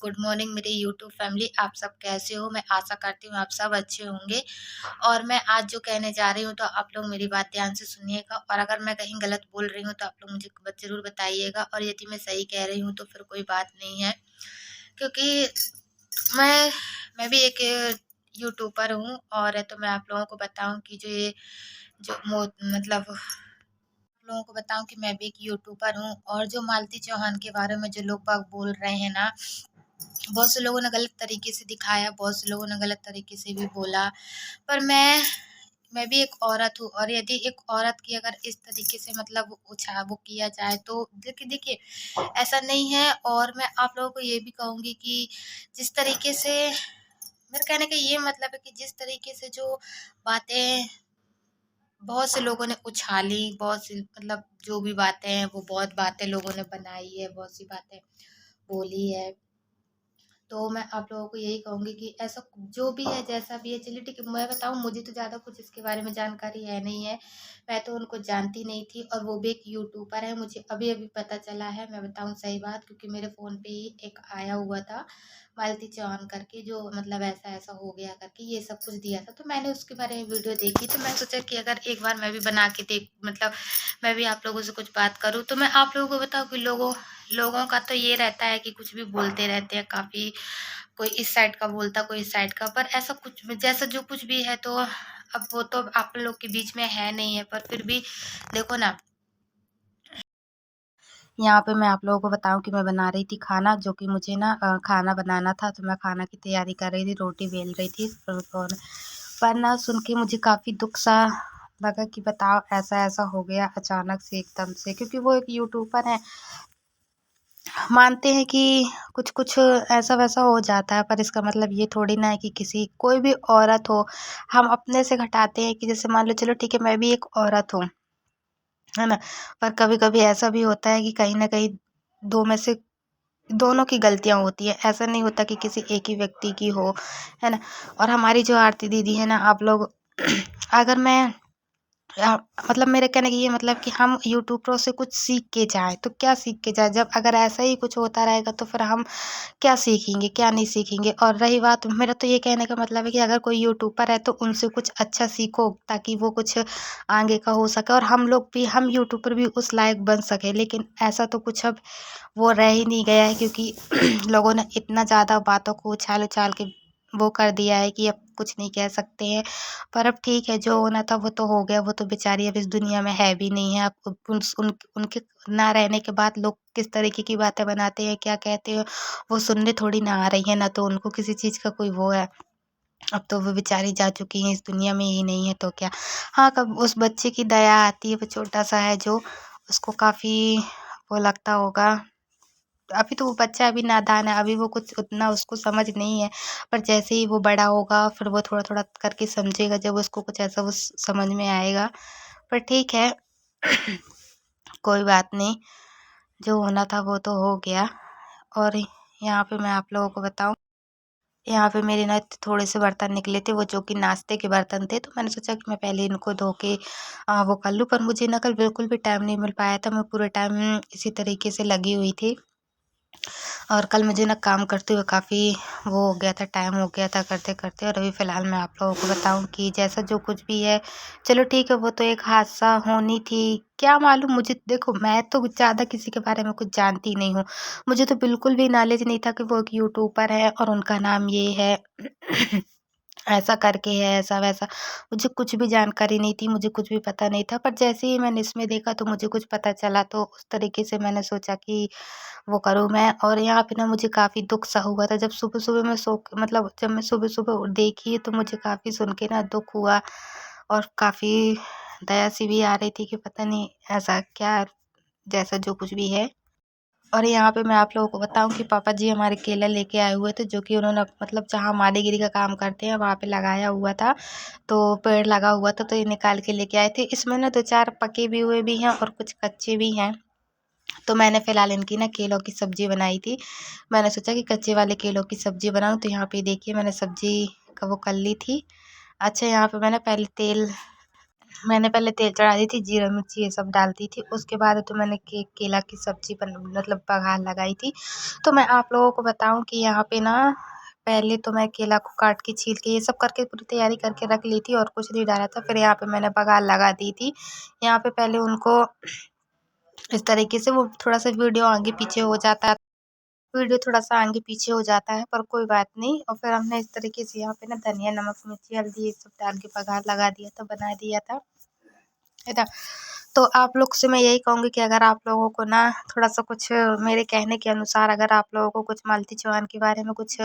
Good morning मेरी YouTube family. आप सब कैसे हो? मैं आशा करती हूँ आप सब अच्छे होंगे। और मैं आज जो कहने जा रही हूँ तो आप लोग मेरी बात ध्यान से सुनिएगा, और अगर मैं कहीं गलत बोल रही हूँ तो आप लोग मुझे ज़रूर बताइएगा, और यदि मैं सही कह रही हूँ तो फिर कोई बात नहीं है। क्योंकि मैं मैं भी एक यूट्यूबर हूँ, और तो मैं आप लोगों को बताऊँ कि जो ये जो मो मतलब लोगों को बताऊँ कि मैं भी एक यूट्यूबर हूँ, और जो मालती चौहान के बारे में जो लोग बाग बोल रहे हैं ना, बहुत से लोगों ने गलत तरीके से दिखाया, बहुत से लोगों ने गलत तरीके से भी बोला। पर मैं भी एक औरत हूँ, और यदि एक औरत की अगर इस तरीके से वो किया जाए तो देखिए देखिए ऐसा नहीं है। और मैं आप लोगों को ये भी कहूँगी कि जिस तरीके से मेरे कहने का ये मतलब है कि जिस तरीके से जो बातें बहुत से लोगों ने उछाली, बहुत सी जो भी बातें हैं वो बहुत बातें लोगों ने बनाई है, बहुत सी बातें बोली है। तो मैं आप लोगों को यही कहूँगी कि ऐसा जो भी है, जैसा भी है, चलिए ठीक है। मैं बताऊँ, मुझे तो ज़्यादा कुछ इसके बारे में जानकारी है नहीं है। मैं तो उनको जानती नहीं थी, और वो भी एक यूट्यूबर है। मुझे अभी-अभी पता चला है, मैं बताऊँ सही बात, क्योंकि मेरे फ़ोन पे ही एक आया हुआ था, मालती चौहान करके, जो ऐसा-ऐसा हो गया करके ये सब कुछ दिया था। तो मैंने उसके बारे में वीडियो देखी, तो मैं सोचा कि अगर एक बार मैं भी बना के मैं भी आप लोगों से कुछ बात करूँ। तो मैं आप लोगों को बताऊँ कि लोगों लोगों का तो ये रहता है कि कुछ भी बोलते रहते हैं काफ़ी, कोई इस साइड का बोलता, कोई इस साइड का, पर ऐसा कुछ भी, जैसा जो कुछ भी है, तो अब वो तो आप लोग के बीच में है नहीं है, पर फिर भी देखो ना, यहाँ पे मैं आप लोगों को बताऊँ कि मैं बना रही थी खाना, जो कि मुझे ना खाना बनाना था, तो मैं खाना की तैयारी कर रही थी, रोटी बेल रही थी। पर ना सुन के मुझे काफ़ी दुःख सा लगा कि बताओ, ऐसा-ऐसा हो गया अचानक से एकदम से, क्योंकि वो एक यूट्यूबर है। मानते हैं कि कुछ-कुछ ऐसा-वैसा हो जाता है, पर इसका मतलब ये थोड़ी ना है कि किसी कोई भी औरत हो, हम अपने से घटाते हैं कि जैसे मान लो, चलो ठीक है, मैं भी एक औरत हूँ, है ना? पर कभी-कभी ऐसा भी होता है कि कहीं न कहीं 2 में से दोनों की गलतियाँ होती हैं। ऐसा नहीं होता कि किसी एक ही व्यक्ति की हो, है ना? और हमारी जो आरती दीदी है ना, आप लोग अगर मैं अ, मेरे कहने का ये मतलब कि हम यूट्यूबरों से कुछ सीख के जाएँ, तो क्या सीख के जाएँ? जब अगर ऐसा ही कुछ होता रहेगा तो फिर हम क्या सीखेंगे, क्या नहीं सीखेंगे? और रही बात, मेरा तो ये कहने का मतलब है कि अगर कोई यूट्यूबर है तो उनसे कुछ अच्छा सीखो, ताकि वो कुछ आगे का हो सके, और हम यूट्यूबर भी उस लायक बन सकें। लेकिन ऐसा तो कुछ अब वो रह ही नहीं गया है, क्योंकि लोगों ने इतना ज़्यादा बातों को उछाल-उछाल के वो कर दिया है कि अब कुछ नहीं कह सकते हैं। पर अब ठीक है, जो होना था वो तो हो गया, वो तो बेचारी अब इस दुनिया में है भी नहीं है। अब उनके ना रहने के बाद लोग किस तरीके की बातें बनाते हैं, क्या कहते हैं, वो सुनने थोड़ी ना आ रही है, ना तो उनको किसी चीज़ का कोई वो है। अब तो वो बेचारी जा चुकी हैं, इस दुनिया में ही नहीं है तो क्या। हाँ, कब उस बच्चे की दया आती है, वो छोटा-सा है जो, उसको काफ़ी वो लगता होगा। अभी तो वो बच्चा अभी नादान है, अभी वो कुछ उतना उसको समझ नहीं है, पर जैसे ही वो बड़ा होगा फिर वो थोड़ा-थोड़ा करके समझेगा, जब उसको कुछ ऐसा वो समझ में आएगा। पर ठीक है, कोई बात नहीं, जो होना था वो तो हो गया। और यहाँ पे मैं आप लोगों को बताऊँ, यहाँ पे मेरे ना थोड़े से बर्तन निकले थे, वो जो कि नाश्ते के बर्तन थे, तो मैंने सोचा कि मैं पहले इनको धो के वो कर लूँ, पर मुझे ना कल बिल्कुल भी टाइम नहीं मिल पाया था, मैं पूरे टाइम इसी तरीके से लगी हुई थी। और कल मुझे ना काम करते हुए काफ़ी वो हो गया था, टाइम हो गया था करते-करते, और अभी फ़िलहाल मैं आप लोगों को बताऊँ कि जैसा जो कुछ भी है, चलो ठीक है, वो तो एक हादसा होनी थी, क्या मालूम मुझे, देखो मैं तो ज़्यादा किसी के बारे में कुछ जानती नहीं हूँ। मुझे तो बिल्कुल भी नॉलेज नहीं था कि वो एक यूट्यूबर है और उनका नाम ये है। ऐसा करके है, ऐसा-वैसा, मुझे कुछ भी जानकारी नहीं थी, मुझे कुछ भी पता नहीं था। पर जैसे ही मैंने इसमें देखा तो मुझे कुछ पता चला, तो उस तरीके से मैंने सोचा कि वो करूँ मैं। और यहाँ पे ना मुझे काफ़ी दुःख सा हुआ था, जब सुबह-सुबह मैं जब मैं सुबह-सुबह देखी तो मुझे काफ़ी सुन के ना दुःख हुआ, और काफ़ी दया सी भी आ रही थी कि पता नहीं ऐसा क्या, जैसा जो कुछ भी है। और यहाँ पे मैं आप लोगों को बताऊँ कि पापा जी हमारे केला लेके आए हुए थे, जो कि उन्होंने जहाँ मालीगिरी का काम करते हैं वहाँ पे लगाया हुआ था। तो पेड़ लगा हुआ था, तो ये निकाल के लेके आए थे। इसमें ना 2-4 पके भी हुए भी हैं और कुछ कच्चे भी हैं। तो मैंने फ़िलहाल इनकी ना केलों की सब्ज़ी बनाई थी। मैंने सोचा कि कच्चे वाले केलों की सब्ज़ी बनाऊँ, तो यहाँ पे देखिए मैंने सब्ज़ी का वो कर ली थी। अच्छा, यहाँ पे मैंने पहले तेल मैंने पहले तेल चढ़ा दी थी, जीरा मिर्ची ये सब डाल दी थी। उसके बाद तो मैंने केला की सब्ज़ी मतलब बघार लगाई थी। तो मैं आप लोगों को बताऊँ कि यहाँ पे ना पहले तो मैं केला को काट के छील के ये सब करके पूरी तैयारी करके रख ली थी और कुछ नहीं डाला था। फिर यहाँ पे मैंने बघार लगा दी थी। यहाँ पे पहले उनको इस तरीके से वो थोड़ा-सा वीडियो आगे पीछे हो जाता है, वीडियो थोड़ा-सा आगे पीछे हो जाता है, पर कोई बात नहीं। और फिर हमने इस तरीके से यहाँ पे ना धनिया, नमक, मिर्ची, हल्दी ये सब डाल के बघार लगा दिया था, बना दिया था। है ना? तो आप लोग से मैं यही कहूँगी कि अगर आप लोगों को ना थोड़ा-सा कुछ मेरे कहने के अनुसार अगर आप लोगों को कुछ मालती चौहान के बारे में कुछ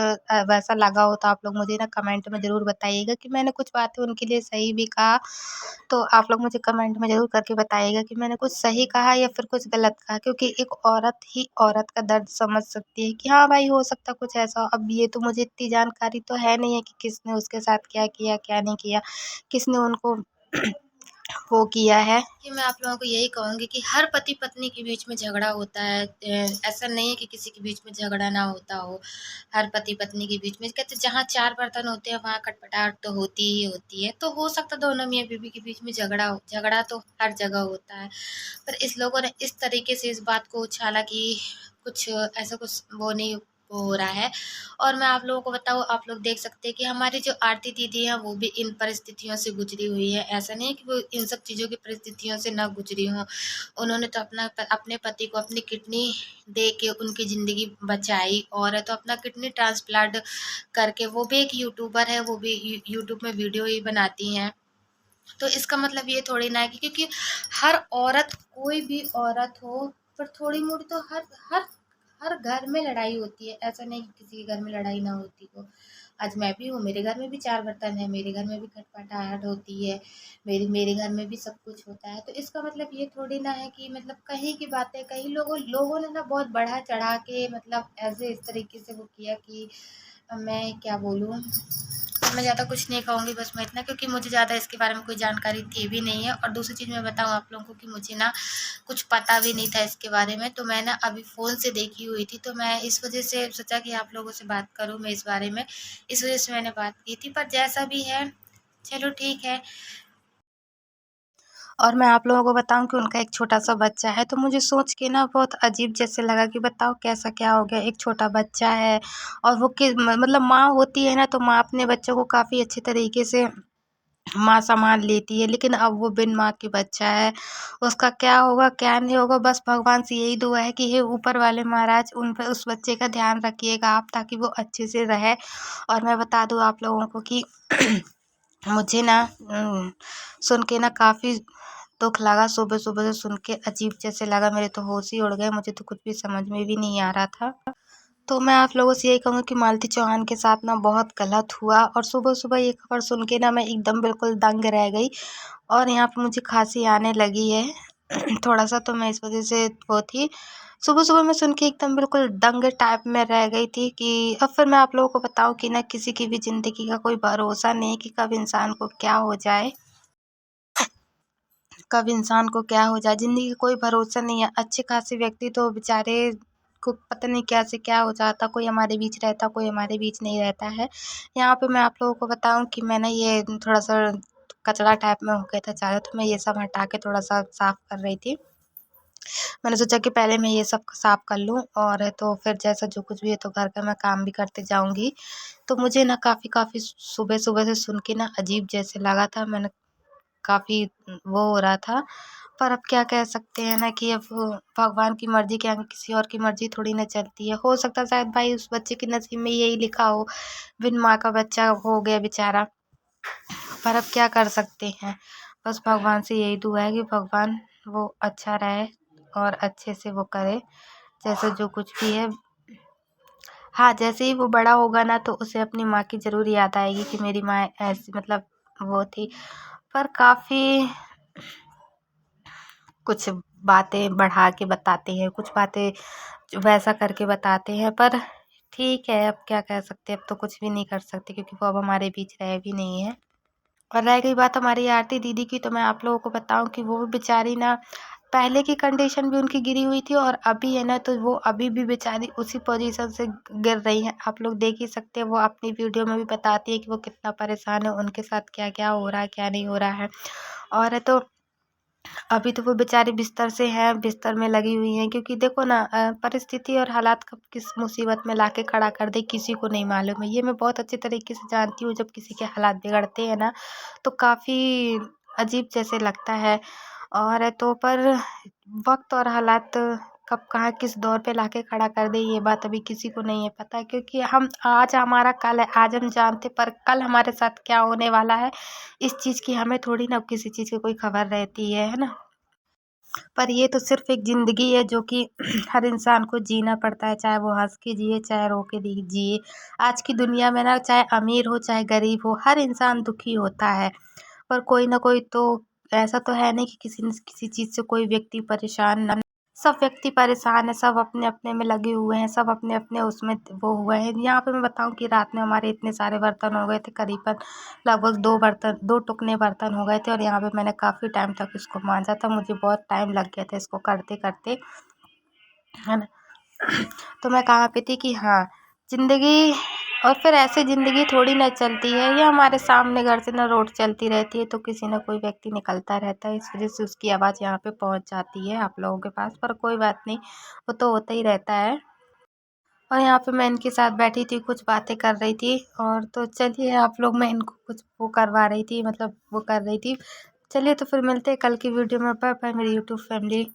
वैसा लगा हो तो आप लोग मुझे ना कमेंट में ज़रूर बताइएगा कि मैंने कुछ बातें उनके लिए सही भी कहा। तो आप लोग मुझे कमेंट में ज़रूर करके बताइएगा कि मैंने कुछ सही कहा या फिर कुछ गलत कहा, क्योंकि एक औरत ही औरत का दर्द समझ सकती है कि हाँ भाई, हो सकता है कुछ ऐसा हो। अब ये तो मुझे इतनी जानकारी तो है नहीं है कि किसने उसके साथ क्या किया, क्या नहीं किया, किसने उनको वो किया है। कि मैं आप लोगों को यही कहूँगी कि हर पति-पत्नी के बीच में झगड़ा होता है। ऐसा नहीं है कि किसी के बीच में झगड़ा ना होता हो। हर पति-पत्नी के बीच में कहते हैं जहाँ 4 बर्तन होते हैं वहाँ खटपटाहट तो होती ही होती है। तो हो सकता है दोनों मियाँ-बीवी के बीच में झगड़ा हो, झगड़ा तो हर जगह होता है। पर इस लोगों ने इस तरीके से इस बात को उछाला कि कुछ ऐसा कुछ वो नहीं वो हो रहा है। और मैं आप लोगों को बताऊँ, आप लोग देख सकते हैं कि हमारी जो आरती दीदी हैं वो भी इन परिस्थितियों से गुजरी हुई है। ऐसा नहीं है कि वो इन सब चीज़ों की परिस्थितियों से ना गुजरी हों। उन्होंने तो अपने पति को अपनी किडनी दे के उनकी ज़िंदगी बचाई, और तो अपना किडनी ट्रांसप्लांट करके वो भी एक यूट्यूबर है, वो भी यूट्यूब में वीडियो ही बनाती हैं। तो इसका मतलब ये थोड़ी ना है कि क्योंकि हर औरत, कोई भी औरत हो, पर थोड़ी-मोड़ी तो हर हर हर घर में लड़ाई होती है। ऐसा नहीं कि किसी के घर में लड़ाई ना होती हो। आज मैं भी हूँ, मेरे घर में भी 4 बर्तन हैं, मेरे घर में भी खटपटाहट होती है, मेरे मेरे घर में भी सब कुछ होता है। तो इसका मतलब ये थोड़ी ना है कि मतलब कहीं की बातें, कहीं लोगों लोगों ने ना बहुत बढ़ा-चढ़ा के मतलब ऐसे इस तरीके से वो किया कि मैं क्या बोलूँ? मैं ज़्यादा कुछ नहीं कहूँगी, बस मैं इतना, क्योंकि मुझे ज़्यादा इसके बारे में कोई जानकारी थी भी नहीं है। और दूसरी चीज़ मैं बताऊँ आप लोगों को कि मुझे ना कुछ पता भी नहीं था इसके बारे में, तो मैं ना अभी फ़ोन से देखी हुई थी, तो मैं इस वजह से सोचा कि आप लोगों से बात करूँ मैं इस बारे में, इस वजह से मैंने बात की थी। पर जैसा भी है, चलो ठीक है। और मैं आप लोगों को बताऊँ कि उनका एक छोटा-सा बच्चा है, तो मुझे सोच के ना बहुत अजीब जैसे लगा कि बताओ कैसा क्या हो गया, एक छोटा बच्चा है और वो मतलब माँ होती है ना, तो माँ अपने बच्चों को काफ़ी अच्छे तरीके से माँ सँभाल लेती है, लेकिन अब वो बिन माँ के बच्चा है। उसका क्या होगा, क्या नहीं होगा, बस भगवान से यही दुआ है कि हे ऊपर वाले महाराज, उन पे उस बच्चे का ध्यान रखिएगा आप, ताकि वो अच्छे से रहे। और मैं बता दूँ आप लोगों को कि मुझे ना सुन के ना काफ़ी दुःख लगा, सुबह-सुबह से सुन के अजीब जैसे लगा, मेरे तो होश ही उड़ गए, मुझे तो कुछ भी समझ में भी नहीं आ रहा था। तो मैं आप लोगों से यही कहूँगी कि मालती चौहान के साथ ना बहुत गलत हुआ, और सुबह-सुबह ये खबर सुन के ना मैं एकदम बिल्कुल दंग रह गई, और यहाँ पे मुझे खाँसी आने लगी है थोड़ा-सा, तो मैं इस वज़ह से वो थी। सुबह-सुबह मैं सुन के एकदम बिल्कुल दंग टाइप में रह गई थी कि अब फिर मैं आप लोगों को बताऊँ कि ना किसी की भी ज़िंदगी का कोई भरोसा नहीं है कि कब इंसान को क्या हो जाए। कब इंसान को क्या हो जाए, ज़िंदगी का कोई भरोसा नहीं है। अच्छे खासे व्यक्ति तो बेचारे को पता नहीं क्या से क्या हो जाता, कोई हमारे बीच रहता, कोई हमारे बीच नहीं रहता है। यहाँ पे मैं आप लोगों को बताऊँ कि मैं ना ये थोड़ा-सा कचरा टाइप में हो गया था ज़्यादा, तो मैं ये सब हटा के थोड़ा-सा साफ़ कर रही थी। मैंने सोचा कि पहले मैं ये सब साफ़ कर लूँ, और तो फिर जैसा जो कुछ भी है तो घर का मैं काम भी करते जाऊँगी। तो मुझे ना काफ़ी काफ़ी सुबह-सुबह से सुन के ना अजीब जैसे लगा था। मैंने काफ़ी वो हो रहा था, पर अब क्या कह सकते हैं ना कि अब भगवान की मर्ज़ी के आगे किसी और की मर्ज़ी थोड़ी ना चलती है। हो सकता है शायद भाई उस बच्चे के नसीब में यही लिखा हो, बिन माँ का बच्चा हो गया बेचारा, पर अब क्या कर सकते हैं। बस भगवान से यही दुआ है कि भगवान वो अच्छा रहे और अच्छे से वो करे, जैसे जो कुछ भी है। हाँ, जैसे ही वो बड़ा होगा ना तो उसे अपनी माँ की ज़रूर याद आएगी कि मेरी माँ ऐसी मतलब वो थी। पर काफ़ी कुछ बातें बढ़ा के बताते हैं, कुछ बातें वैसा करके बताते हैं, पर ठीक है, अब क्या कह सकते हैं, अब तो कुछ भी नहीं कर सकते क्योंकि वो अब हमारे बीच रहे भी नहीं है। और रह गई बात हमारी आरती दीदी की, तो मैं आप लोगों को बताऊँ कि वो बेचारी ना पहले की कंडीशन भी उनकी गिरी हुई थी, और अभी है ना तो वो अभी भी बेचारी उसी पोजीशन से गिर रही हैं। आप लोग देख ही सकते हैं, वो अपनी वीडियो में भी बताती है कि वो कितना परेशान है, उनके साथ क्या-क्या हो रहा है, क्या नहीं हो रहा है। और है तो अभी तो वो बेचारी बिस्तर से हैं, बिस्तर में लगी हुई हैं, क्योंकि देखो ना परिस्थिति और हालात कब किस मुसीबत में लाके खड़ा कर दे किसी को नहीं मालूम है। ये मैं बहुत अच्छे तरीके से जानती हूँ, जब किसी के हालात बिगड़ते हैं ना तो काफ़ी अजीब जैसे लगता है। और तो पर वक़्त और हालात कब कहाँ किस दौर पे लाके खड़ा कर दे ये बात अभी किसी को नहीं है पता, क्योंकि हम आज हमारा कल है, आज हम जानते पर कल हमारे साथ क्या होने वाला है इस चीज़ की हमें थोड़ी ना किसी चीज़ की कोई खबर रहती है ना? पर ये तो सिर्फ़ एक ज़िंदगी है जो कि हर इंसान को जीना पड़ता है, चाहे वो हँस के जिए, चाहे रो के दी जिए। आज की दुनिया में ना चाहे अमीर हो, चाहे गरीब हो, हर इंसान दुखी होता है। पर कोई ना कोई तो ऐसा तो है नहीं कि किसी न किसी चीज़ से कोई व्यक्ति परेशान ना, सब व्यक्ति परेशान है, सब अपने-अपने में लगे हुए हैं, सब अपने-अपने उसमें वो हुए हैं। यहाँ पे मैं बताऊँ कि रात में हमारे इतने सारे बर्तन हो गए थे, करीबन लगभग 2 टुकने बर्तन हो गए थे और यहाँ पे मैंने काफ़ी टाइम तक इसको मांजा था। मुझे बहुत टाइम लग गया था इसको करते-करते, है ना? तो मैं कहाँ पे थी कि हाँ, ज़िंदगी और फिर ऐसे ज़िंदगी थोड़ी ना चलती है, ये हमारे सामने घर से ना रोड चलती रहती है तो किसी न कोई व्यक्ति निकलता रहता है, इस वज़ह से उसकी आवाज़ यहाँ पे पहुँच जाती है आप लोगों के पास, पर कोई बात नहीं, वो तो होता ही रहता है। और यहाँ पे मैं इनके साथ बैठी थी, कुछ बातें कर रही थी और तो चलिए आप लोग, मैं इनको कुछ वो करवा रही थी, मतलब वो कर रही थी। चलिए तो फिर मिलते हैं कल की वीडियो में। बाय बाय मेरी यूट्यूब फैमिली।